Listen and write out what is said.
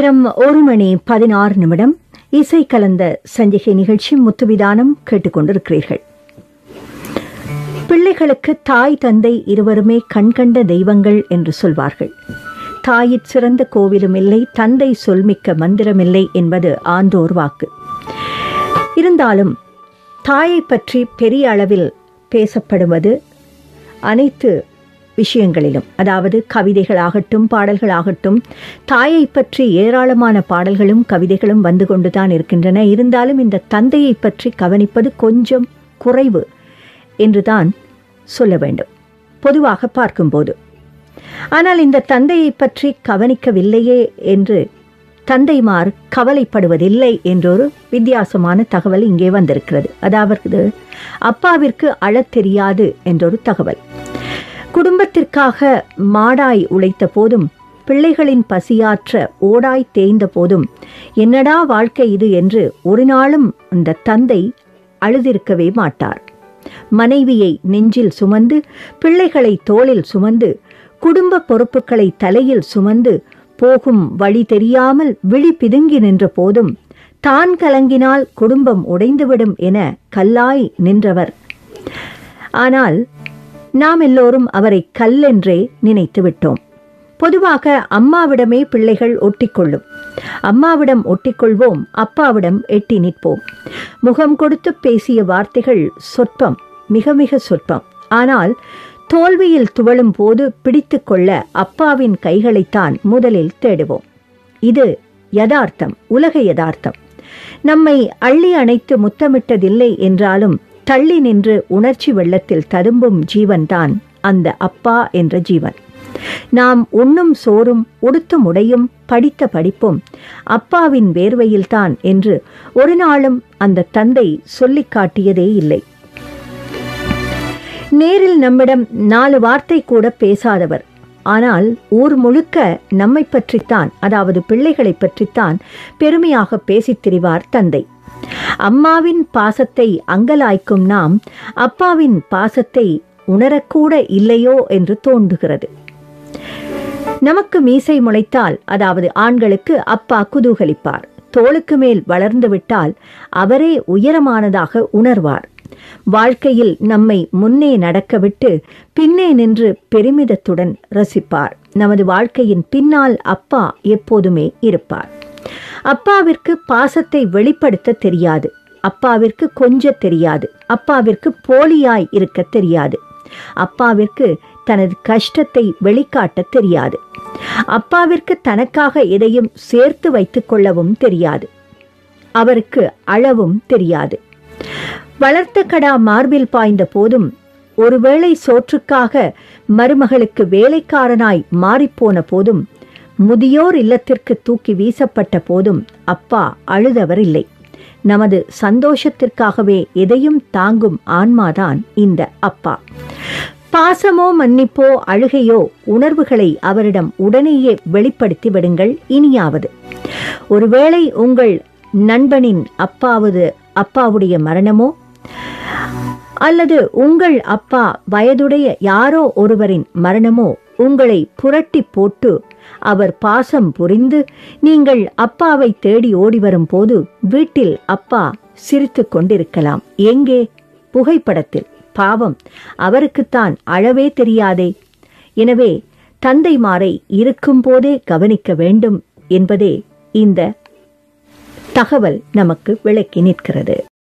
நேரம் 1:16 இசை கலந்த சஞ்சிகை நிகழ்ச்சி முத்துவிதானம் கேட்டுக்கொண்டிருக்கிறீர்கள். பிள்ளைகளுக்கு தாய் தந்தை இருவருமே கண்கண்ட தெய்வங்கள் என்று சொல்வார்கள். தாயிற் சிறந்த கோவிலும் இல்லை, தந்தை சொல்மிக்க மந்திரமில்லை என்பது ஆன்றோர் வாக்கு. இருந்தாலும் தாயை பற்றி பெரிய அளவில் பேசப்படுவது அனைத்து விஷயங்களிலும், அதாவது கவிதைகளாகட்டும் பாடல்களாகட்டும், தாயை பற்றி ஏராளமான பாடல்களும் கவிதைகளும் வந்து கொண்டுதான் இருக்கின்றன. இருந்தாலும் இந்த தந்தையை பற்றி கவனிப்பது கொஞ்சம் குறைவு என்றுதான் சொல்ல வேண்டும் பொதுவாக பார்க்கும்போது. ஆனால் இந்த தந்தையை பற்றி கவனிக்கவில்லையே என்று தந்தைமார் கவலைப்படுவதில்லை என்றொரு வித்தியாசமான தகவல் இங்கே வந்திருக்கிறது. அதாவது அப்பாவிற்கு அழத் தெரியாது என்றொரு தகவல். குடும்பத்திற்காக மாடாய் உழைத்த போதும், பிள்ளைகளின் பசியாற்ற ஓடாய் தேய்ந்த போதும், என்னடா வாழ்க்கை இது என்று ஒரு நாளும் அந்த தந்தை அழுதிருக்கவே மாட்டார். மனைவியை நெஞ்சில் சுமந்து, பிள்ளைகளை தோளில் சுமந்து, குடும்ப பொறுப்புகளை தலையில் சுமந்து, போகும் வழி தெரியாமல் விழி பிதுங்கி நின்ற போதும், தான் கலங்கினால் குடும்பம் உடைந்துவிடும் என கல்லாய் நின்றவர். ஆனால் நாம் எல்லோரும் அவரை கல்லென்றே நினைத்து விட்டோம். பொதுவாக அம்மாவிடமே பிள்ளைகள் ஒட்டிக்கொள்ளும். அம்மாவிடம் ஒட்டிக்கொள்வோம், அப்பாவிடம் எட்டி நிற்போம். முகம் கொடுத்து பேசிய வார்த்தைகள் சொற்பம், மிக மிக சொற்பம். ஆனால் தோல்வியில் துவளும் போது பிடித்து கொள்ள அப்பாவின் கைகளைத்தான் முதலில் தேடுவோம். இது யதார்த்தம், உலக யதார்த்தம். நம்மை அள்ளி அணைத்து முத்தமிட்டதில்லை என்றாலும் தள்ளி நின்று உணர்ச்சி வெள்ளத்தில் ததும்பும் ஜீவன்தான் அந்த அப்பா என்ற ஜீவன். நாம் உண்ணும் சோறும் உடுத்தும் உடையும் படித்த படிப்பும் அப்பாவின் வேர்வையில்தான் என்று ஒரு நாளும் அந்த தந்தை சொல்லிக் காட்டியதே இல்லை. நேரில் நம்மிடம் 4 வார்த்தை கூட பேசாதவர், ஆனால் ஊர் முழுக்க நம்மை பற்றித்தான், அதாவது பிள்ளைகளை பற்றித்தான் பெருமையாக பேசித் திரிவார் தந்தை. அம்மாவின் பாசத்தை அங்கலாய்க்கும் நாம் அப்பாவின் பாசத்தை உணரக்கூட இல்லையோ என்று தோன்றுகிறது. நமக்கு மீசை முளைத்தால், அதாவது ஆண்களுக்கு அப்பா குதூகலிப்பார். தோளுக்கு மேல் வளர்ந்து விட்டால் அவரே உயரமானதாக உணர்வார். வாழ்க்கையில் நம்மை முன்னே நடக்கவிட்டு பின்னே நின்று பெருமிதத்துடன் ரசிப்பார். நமது வாழ்க்கையின் பின்னால் அப்பா எப்போதுமே இருப்பார். அப்பாவிற்கு பாசத்தை வெளிப்படுத்த தெரியாது, அப்பாவிற்கு கொஞ்ச தெரியாது, அப்பாவிற்கு போலியாய் இருக்க தெரியாது, அப்பாவிற்கு தனது கஷ்டத்தை வெளிக்காட்ட தெரியாது, அப்பாவிற்கு தனக்காக எதையும் சேர்த்து வைத்துக் கொள்ளவும் தெரியாது, அவருக்கு அழவும் தெரியாது. வளர்த்த கடா மார்பில் பாய்ந்த போதும், ஒருவேளை சோற்றுக்காக மருமகளுக்கு வேலைக்காரனாய் மாறிப்போன போதும், முதியோர் இல்லத்திற்கு தூக்கி வீசப்பட்ட போதும் அப்பா அழுதவர் இல்லை. நமது சந்தோஷத்திற்காகவே எதையும் தாங்கும் ஆன்மாதான் இந்த அப்பா. பாசமோ மன்னிப்போ அழுகையோ உணர்வுகளை அவரிடம் உடனேயே வெளிப்படுத்தி விடுங்கள். இனியாவது ஒருவேளை உங்கள் நண்பனின் அப்பாவுடைய மரணமோ, அல்லது உங்கள் அப்பா வயதுடைய யாரோ ஒருவரின் மரணமோ உங்களை புரட்டி போட்டு அவர் பாசம் புரிந்து நீங்கள் அப்பாவை தேடி ஓடி வரும் போது வீட்டில் அப்பா சிரித்து கொண்டிருக்கலாம். எங்கே? புகைப்படத்தில். பாவம், அவருக்குத்தான் அழவே தெரியாதே. எனவே தந்தைமாரை இருக்கும் போதே கவனிக்க வேண்டும் என்பதே இந்த தகவல் நமக்கு விளக்கி நிற்கிறது.